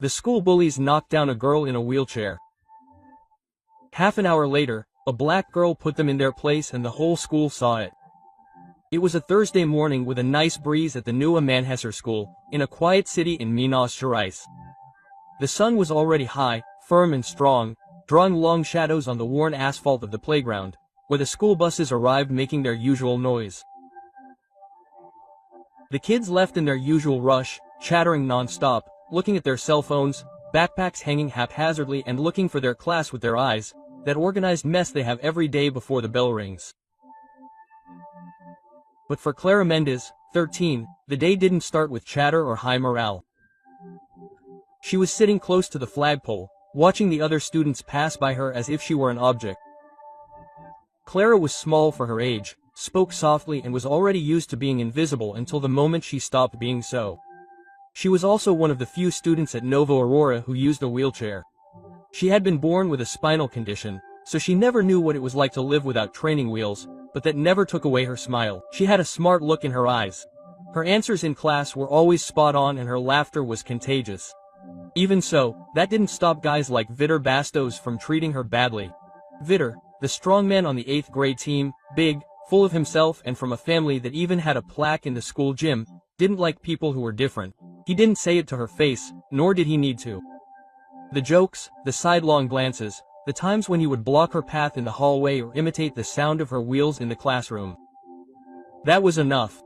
The school bullies knocked down a girl in a wheelchair. Half an hour later, a black girl put them in their place and the whole school saw it. It was a Thursday morning with a nice breeze at the new Manhasser school, in a quiet city in Minas Gerais. The sun was already high, firm and strong, drawing long shadows on the worn asphalt of the playground, where the school buses arrived making their usual noise. The kids left in their usual rush, chattering non-stop, looking at their cell phones, backpacks hanging haphazardly and looking for their class with their eyes, that organized mess they have every day before the bell rings. But for Clara Mendez, 13, the day didn't start with chatter or high morale. She was sitting close to the flagpole, watching the other students pass by her as if she were an object. Clara was small for her age, spoke softly and was already used to being invisible until the moment she stopped being so. She was also one of the few students at Novo Aurora who used a wheelchair. She had been born with a spinal condition, so she never knew what it was like to live without training wheels, but that never took away her smile. She had a smart look in her eyes. Her answers in class were always spot on and her laughter was contagious. Even so, that didn't stop guys like Vitor Bastos from treating her badly. Vitor, the strong man on the 8th grade team, big, full of himself and from a family that even had a plaque in the school gym, didn't like people who were different. He didn't say it to her face, nor did he need to. The jokes, the sidelong glances, the times when he would block her path in the hallway or imitate the sound of her wheels in the classroom. That was enough.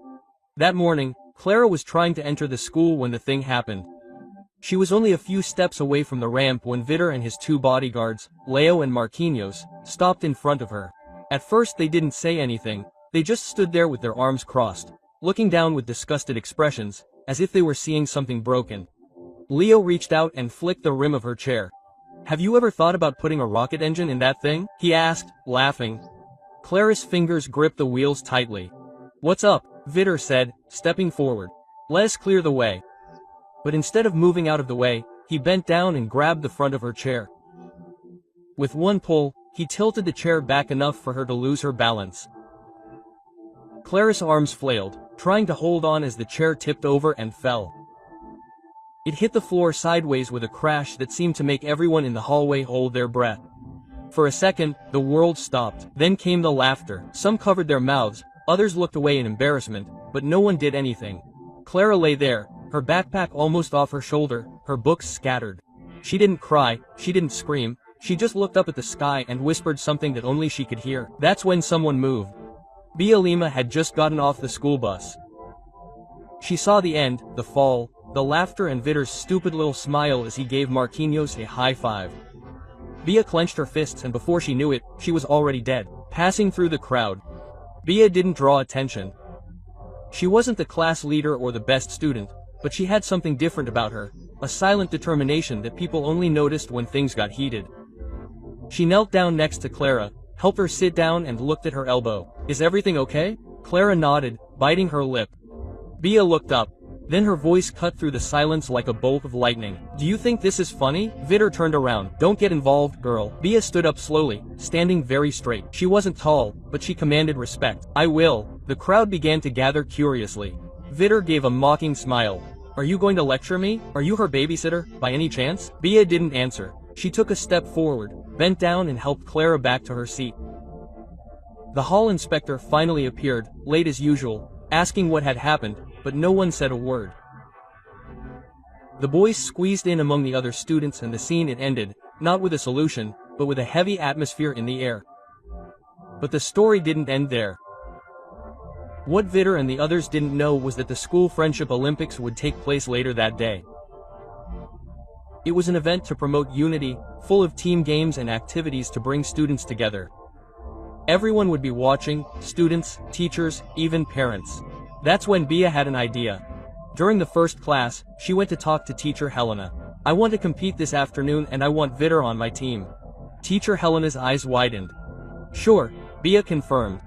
That morning, Clara was trying to enter the school when the thing happened. She was only a few steps away from the ramp when Vitor and his two bodyguards, Leo and Marquinhos, stopped in front of her. At first they didn't say anything, they just stood there with their arms crossed, looking down with disgusted expressions, as if they were seeing something broken. Leo reached out and flicked the rim of her chair. "Have you ever thought about putting a rocket engine in that thing?" he asked, laughing. Clara's fingers gripped the wheels tightly. "What's up?" Vitor said, stepping forward. "Let's clear the way." But instead of moving out of the way, he bent down and grabbed the front of her chair. With one pull, he tilted the chair back enough for her to lose her balance. Clara's arms flailed, trying to hold on as the chair tipped over and fell. It hit the floor sideways with a crash that seemed to make everyone in the hallway hold their breath. For a second, the world stopped. Then came the laughter. Some covered their mouths, others looked away in embarrassment, but no one did anything. Clara lay there, her backpack almost off her shoulder, her books scattered. She didn't cry, she didn't scream, she just looked up at the sky and whispered something that only she could hear. That's when someone moved. Bia Lima had just gotten off the school bus. She saw the end, the fall, the laughter and Vitor's stupid little smile as he gave Marquinhos a high five. Bia clenched her fists and before she knew it, she was already dead, passing through the crowd. Bia didn't draw attention. She wasn't the class leader or the best student, but she had something different about her, a silent determination that people only noticed when things got heated. She knelt down next to Clara, helped her sit down and looked at her elbow. "Is everything okay?" Clara nodded, biting her lip. Bia looked up. Then her voice cut through the silence like a bolt of lightning. "Do you think this is funny?" Vitor turned around. "Don't get involved, girl." Bia stood up slowly, standing very straight. She wasn't tall, but she commanded respect. "I will." The crowd began to gather curiously. Vitor gave a mocking smile. "Are you going to lecture me? Are you her babysitter, by any chance?" Bia didn't answer. She took a step forward, bent down and helped Clara back to her seat. The hall inspector finally appeared, late as usual, asking what had happened, but no one said a word. The boys squeezed in among the other students and the scene it ended, not with a solution, but with a heavy atmosphere in the air. But the story didn't end there. What Vitor and the others didn't know was that the school Friendship Olympics would take place later that day. It was an event to promote unity, full of team games and activities to bring students together. Everyone would be watching, students, teachers, even parents. That's when Bia had an idea. During the first class, she went to talk to teacher Helena. "I want to compete this afternoon and I want Vitor on my team." Teacher Helena's eyes widened. "Sure," Bia confirmed.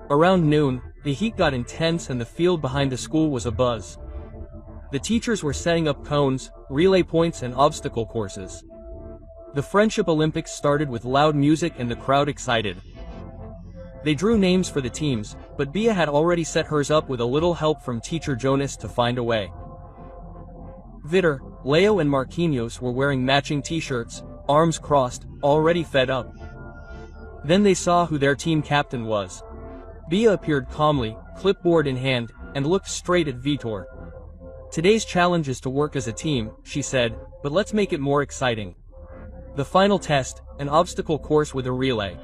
Around noon, the heat got intense and the field behind the school was abuzz. The teachers were setting up cones, relay points and obstacle courses. The Friendship Olympics started with loud music and the crowd excited. They drew names for the teams, but Bia had already set hers up with a little help from teacher Jonas to find a way. Vitor, Leo and Marquinhos were wearing matching t-shirts, arms crossed, already fed up. Then they saw who their team captain was. Bia appeared calmly, clipboard in hand, and looked straight at Vitor. "Today's challenge is to work as a team," she said, "but let's make it more exciting. The final test, an obstacle course with a relay.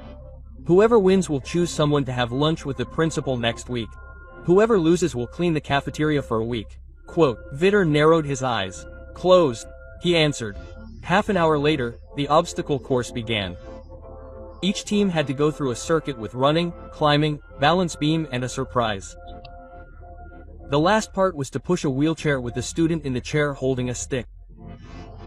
Whoever wins will choose someone to have lunch with the principal next week. Whoever loses will clean the cafeteria for a week." Quote, Vitor narrowed his eyes. "Closed," he answered. Half an hour later, the obstacle course began. Each team had to go through a circuit with running, climbing, balance beam and a surprise. The last part was to push a wheelchair with the student in the chair holding a stick.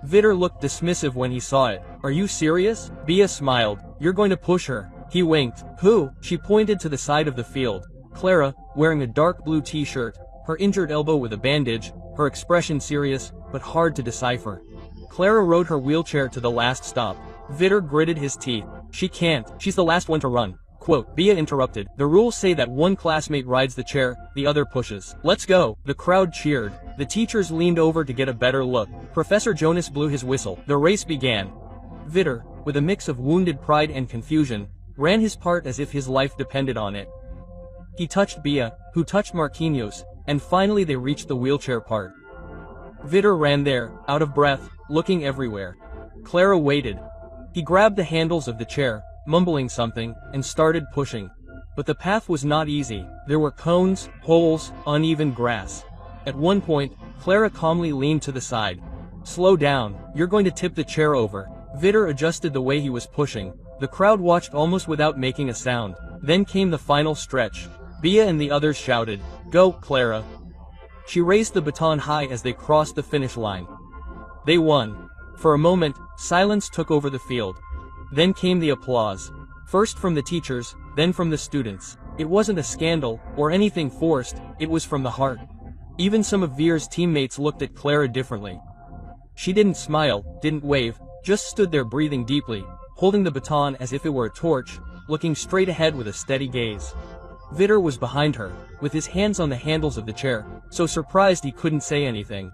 Vitor looked dismissive when he saw it. "Are you serious?" Bia smiled. "You're going to push her." He winked. "Who?" She pointed to the side of the field. Clara, wearing a dark blue t-shirt, her injured elbow with a bandage, her expression serious, but hard to decipher. Clara rode her wheelchair to the last stop. Vitor gritted his teeth. "She can't, she's the last one to run." Quote, Bia interrupted. "The rules say that one classmate rides the chair, the other pushes. Let's go." The crowd cheered. The teachers leaned over to get a better look. Professor Jonas blew his whistle. The race began. Vitor, with a mix of wounded pride and confusion, ran his part as if his life depended on it. He touched Bia, who touched Marquinhos, and finally they reached the wheelchair part. Vitor ran there, out of breath, looking everywhere. Clara waited. He grabbed the handles of the chair, mumbling something, and started pushing. But the path was not easy. There were cones, holes, uneven grass. At one point, Clara calmly leaned to the side. "Slow down, you're going to tip the chair over." Vitor adjusted the way he was pushing. The crowd watched almost without making a sound. Then came the final stretch. Bia and the others shouted, "Go, Clara." She raised the baton high as they crossed the finish line. They won. For a moment, silence took over the field. Then came the applause. First from the teachers, then from the students. It wasn't a scandal, or anything forced, it was from the heart. Even some of Veer's teammates looked at Clara differently. She didn't smile, didn't wave, just stood there breathing deeply, holding the baton as if it were a torch, looking straight ahead with a steady gaze. Vitor was behind her, with his hands on the handles of the chair, so surprised he couldn't say anything.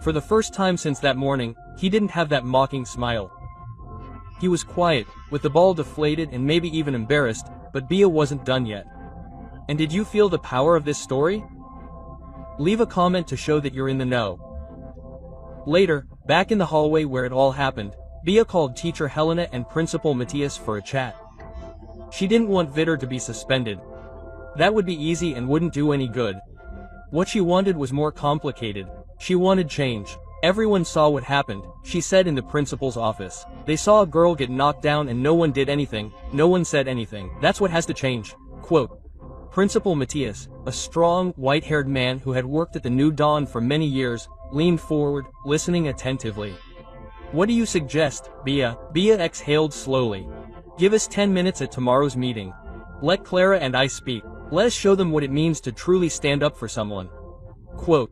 For the first time since that morning, he didn't have that mocking smile. He was quiet, with the ball deflated and maybe even embarrassed, but Bia wasn't done yet. And did you feel the power of this story? Leave a comment to show that you're in the know. Later, back in the hallway where it all happened, Bia called teacher Helena and principal Matthias for a chat. She didn't want Vitor to be suspended. That would be easy and wouldn't do any good. What she wanted was more complicated. She wanted change. Everyone saw what happened, she said in the principal's office. They saw a girl get knocked down and no one did anything, no one said anything. That's what has to change. Quote, Principal Matthias, a strong, white-haired man who had worked at the New Dawn for many years, leaned forward, listening attentively. What do you suggest, Bia? Bia exhaled slowly. Give us 10 minutes at tomorrow's meeting. Let Clara and I speak. Let us show them what it means to truly stand up for someone. Quote,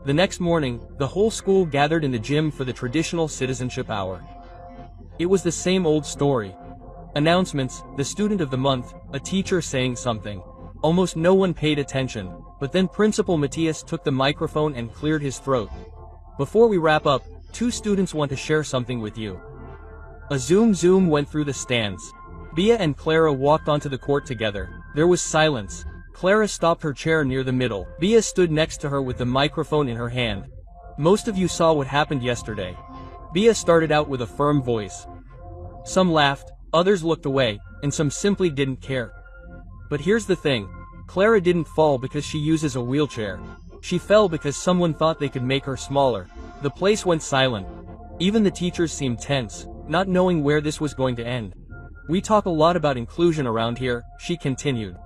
The next morning, the whole school gathered in the gym for the traditional citizenship hour. It was the same old story. Announcements, the student of the month, a teacher saying something. Almost no one paid attention, but then Principal Matthias took the microphone and cleared his throat. Before we wrap up, 2 students want to share something with you. A zoom went through the stands. Bia and Clara walked onto the court together. There was silence. Clara stopped her chair near the middle. Bia stood next to her with the microphone in her hand. Most of you saw what happened yesterday. Bia started out with a firm voice. Some laughed, others looked away, and some simply didn't care. But here's the thing. Clara didn't fall because she uses a wheelchair. She fell because someone thought they could make her smaller. The place went silent. Even the teachers seemed tense, not knowing where this was going to end. We talk a lot about inclusion around here, she continued.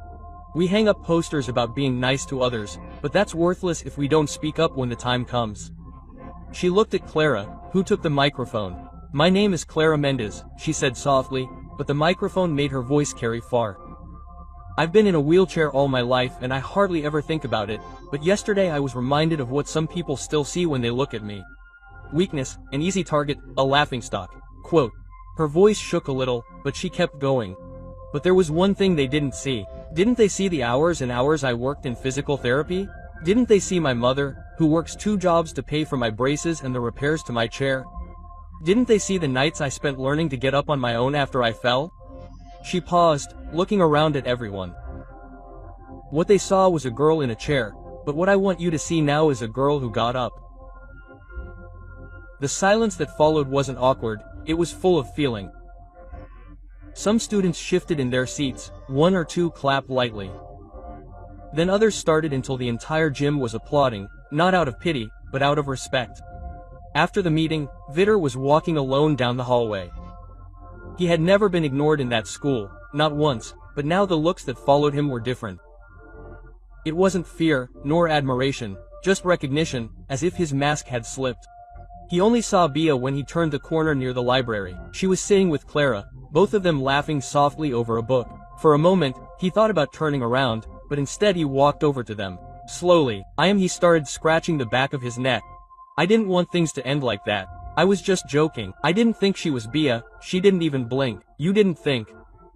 We hang up posters about being nice to others, but that's worthless if we don't speak up when the time comes. She looked at Clara, who took the microphone. My name is Clara Mendez, she said softly, but the microphone made her voice carry far. I've been in a wheelchair all my life and I hardly ever think about it, but yesterday I was reminded of what some people still see when they look at me. Weakness, an easy target, a laughingstock. Quote. Her voice shook a little, but she kept going. But there was one thing they didn't see. Didn't they see the hours and hours I worked in physical therapy? Didn't they see my mother, who works 2 jobs to pay for my braces and the repairs to my chair? Didn't they see the nights I spent learning to get up on my own after I fell? She paused, looking around at everyone. What they saw was a girl in a chair, but what I want you to see now is a girl who got up. The silence that followed wasn't awkward, it was full of feeling. Some students shifted in their seats, 1 or 2 clapped lightly. Then others started until the entire gym was applauding, not out of pity, but out of respect. After the meeting, Vidar was walking alone down the hallway. He had never been ignored in that school, not once, but now the looks that followed him were different. It wasn't fear, nor admiration, just recognition, as if his mask had slipped. He only saw Bia when he turned the corner near the library. She was sitting with Clara, both of them laughing softly over a book. For a moment, he thought about turning around, but instead he walked over to them. Slowly, he started scratching the back of his neck. I didn't want things to end like that. I was just joking. I didn't think she was Bia, she didn't even blink. You didn't think.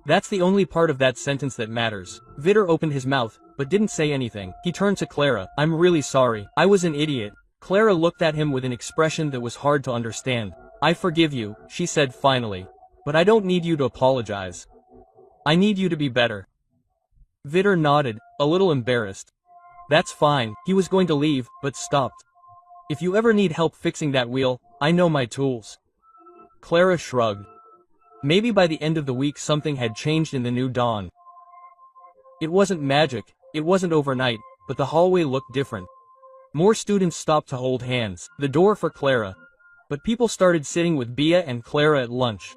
That's the only part of that sentence that matters. Vidar opened his mouth, but didn't say anything. He turned to Clara. I'm really sorry. I was an idiot. Clara looked at him with an expression that was hard to understand. I forgive you, she said finally. But I don't need you to apologize. I need you to be better. Vidar nodded, a little embarrassed. That's fine. He was going to leave, but stopped. If you ever need help fixing that wheel, I know my tools. Clara shrugged. Maybe by the end of the week something had changed in the new dawn. It wasn't magic, it wasn't overnight, but the hallway looked different. More students stopped to hold hands, the door for Clara. But people started sitting with Bia and Clara at lunch.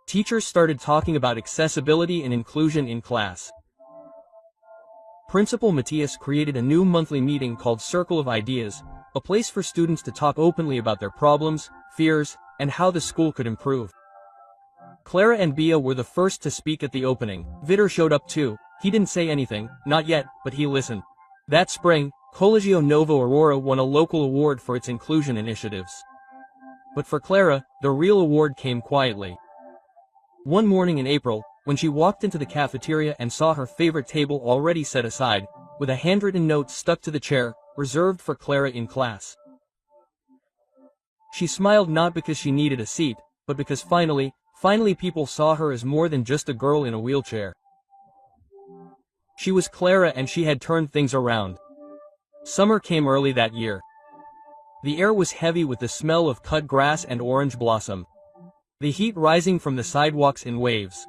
Teachers started talking about accessibility and inclusion in class. Principal Matthias created a new monthly meeting called Circle of Ideas, a place for students to talk openly about their problems, fears, and how the school could improve. Clara and Bia were the first to speak at the opening. Vidar showed up too. He didn't say anything, not yet, but he listened. That spring, Colegio Novo Aurora won a local award for its inclusion initiatives. But for Clara, the real award came quietly. One morning in April, when she walked into the cafeteria and saw her favorite table already set aside, with a handwritten note stuck to the chair, reserved for Clara in class. She smiled not because she needed a seat, but because finally people saw her as more than just a girl in a wheelchair. She was Clara and she had turned things around. Summer came early that year. The air was heavy with the smell of cut grass and orange blossom. The heat rising from the sidewalks in waves.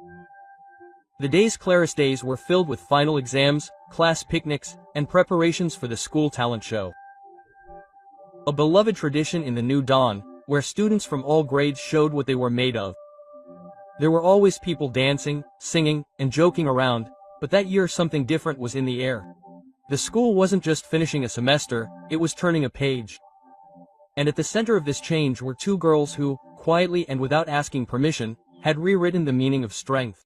The days Clara's days were filled with final exams, class picnics, and preparations for the school talent show. A beloved tradition in the new dawn, where students from all grades showed what they were made of. There were always people dancing, singing, and joking around, but that year something different was in the air. The school wasn't just finishing a semester, it was turning a page. And at the center of this change were 2 girls who, quietly and without asking permission, had rewritten the meaning of strength.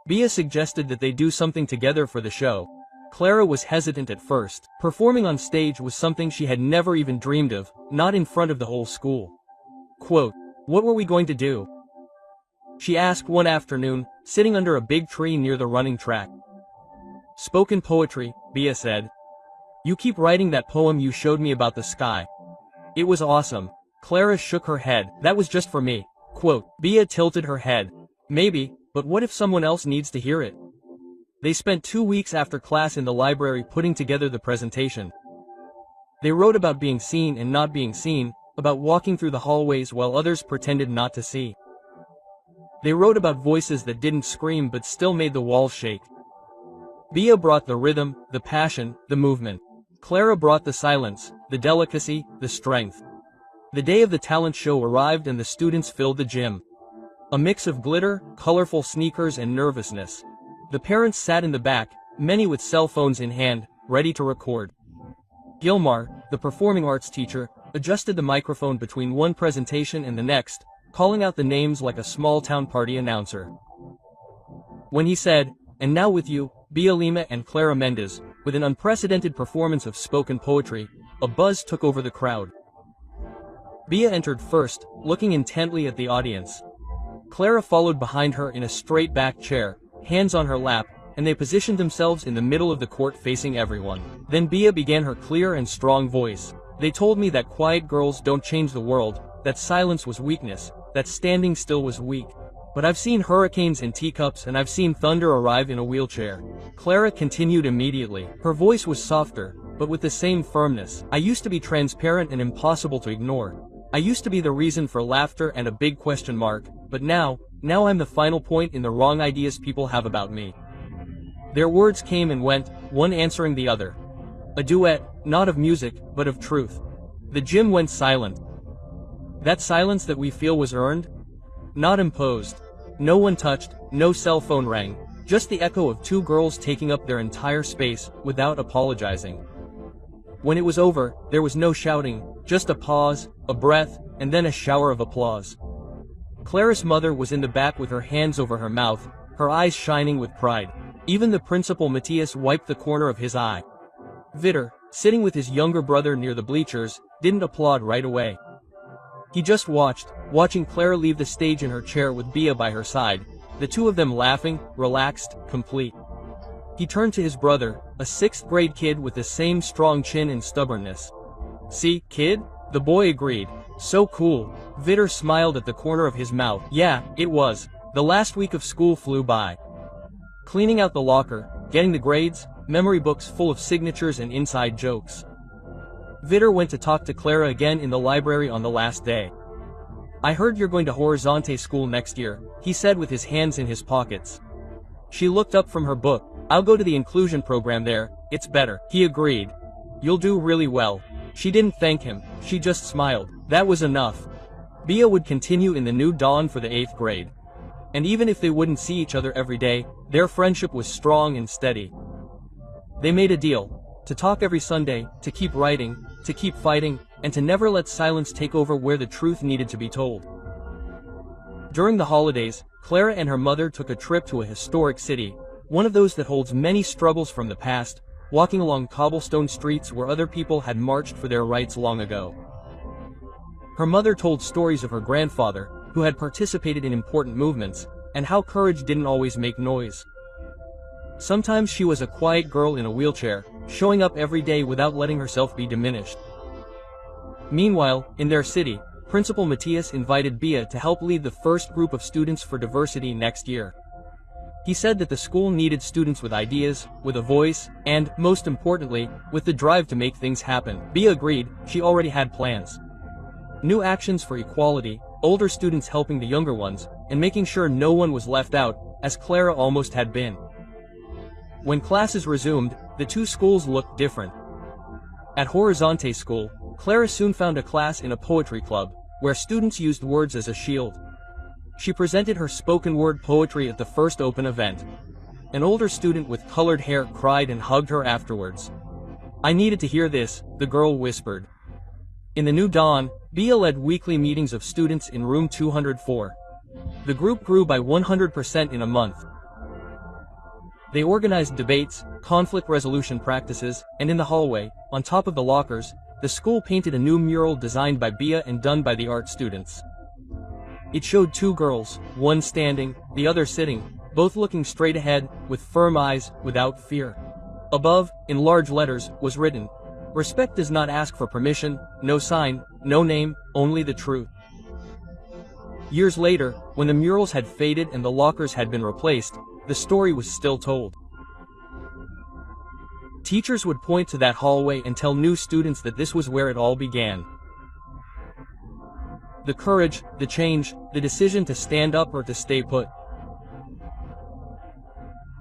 Bia suggested that they do something together for the show. Clara was hesitant at first. Performing on stage was something she had never even dreamed of, not in front of the whole school. Quote, what were we going to do? She asked one afternoon, sitting under a big tree near the running track. Spoken poetry, Bia said. You keep writing that poem you showed me about the sky. It was awesome. Clara shook her head. That was just for me. Quote, Bia tilted her head. Maybe, but what if someone else needs to hear it? They spent 2 weeks after class in the library putting together the presentation. They wrote about being seen and not being seen, about walking through the hallways while others pretended not to see. They wrote about voices that didn't scream but still made the walls shake. Bia brought the rhythm, the passion, the movement. Clara brought the silence, the delicacy, the strength. The day of the talent show arrived and the students filled the gym. A mix of glitter, colorful sneakers and nervousness. The parents sat in the back, many with cell phones in hand, ready to record. Gilmar, the performing arts teacher, adjusted the microphone between one presentation and the next, calling out the names like a small-town party announcer. When he said, and now with you, Bia Lima and Clara Mendez, with an unprecedented performance of spoken poetry, a buzz took over the crowd. Bia entered first, looking intently at the audience. Clara followed behind her in a straight-back chair, hands on her lap, and they positioned themselves in the middle of the court facing everyone. Then Bia began her clear and strong voice. They told me that quiet girls don't change the world, that silence was weakness, that standing still was weak. But I've seen hurricanes in teacups and I've seen thunder arrive in a wheelchair. Clara continued immediately. Her voice was softer, but with the same firmness. I used to be transparent and impossible to ignore. I used to be the reason for laughter and a big question mark, but now I'm the final point in the wrong ideas people have about me. Their words came and went, one answering the other. A duet, not of music, but of truth. The gym went silent. That silence that we feel was earned, not imposed. No one touched, no cell phone rang, just the echo of two girls taking up their entire space, without apologizing. When it was over, there was no shouting, just a pause, a breath, and then a shower of applause. Clara's mother was in the back with her hands over her mouth, her eyes shining with pride. Even the principal Matthias wiped the corner of his eye. Vitter, sitting with his younger brother near the bleachers, didn't applaud right away. He just watching Clara leave the stage in her chair with Bia by her side, the two of them laughing, relaxed, complete. He turned to his brother, a 6th grade kid with the same strong chin and stubbornness. See, kid? The boy agreed. So cool. Vitter smiled at the corner of his mouth. Yeah, it was. The last week of school flew by. Cleaning out the locker, getting the grades, memory books full of signatures and inside jokes. Vitter went to talk to Clara again in the library on the last day. I heard you're going to Horizonte school next year, he said with his hands in his pockets. She looked up from her book. I'll go to the inclusion program there, it's better. He agreed. You'll do really well. She didn't thank him, she just smiled. That was enough. Bia would continue in the new dawn for the 8th grade. And even if they wouldn't see each other every day, their friendship was strong and steady. They made a deal. To talk every Sunday, to keep writing, to keep fighting, and to never let silence take over where the truth needed to be told. During the holidays, Clara and her mother took a trip to a historic city, one of those that holds many struggles from the past, walking along cobblestone streets where other people had marched for their rights long ago. Her mother told stories of her grandfather, who had participated in important movements, and how courage didn't always make noise. Sometimes she was a quiet girl in a wheelchair, showing up every day without letting herself be diminished. Meanwhile, in their city, Principal Matthias invited Bia to help lead the first group of students for diversity next year. He said that the school needed students with ideas, with a voice, and, most importantly, with the drive to make things happen. Bia agreed, she already had plans. New actions for equality, older students helping the younger ones, and making sure no one was left out, as Clara almost had been. When classes resumed, the two schools looked different. At Horizonte School, Clara soon found a class in a poetry club, where students used words as a shield. She presented her spoken word poetry at the first open event. An older student with colored hair cried and hugged her afterwards. I needed to hear this, the girl whispered. In the new dawn, Bia led weekly meetings of students in room 204. The group grew by 100% in a month. They organized debates, conflict resolution practices, and in the hallway, on top of the lockers, the school painted a new mural designed by Bia and done by the art students. It showed two girls, one standing, the other sitting, both looking straight ahead, with firm eyes, without fear. Above, in large letters, was written, "Respect does not ask for permission, no sign, no name, only the truth." Years later, when the murals had faded and the lockers had been replaced, the story was still told. Teachers would point to that hallway and tell new students that this was where it all began. The courage, the change, the decision to stand up or to stay put.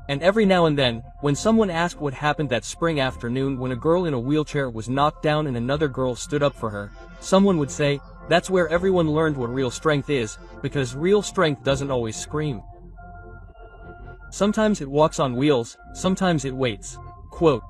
And every now and then, when someone asked what happened that spring afternoon when a girl in a wheelchair was knocked down and another girl stood up for her, someone would say, that's where everyone learned what real strength is, because real strength doesn't always scream. Sometimes it walks on wheels, sometimes it waits. Quote,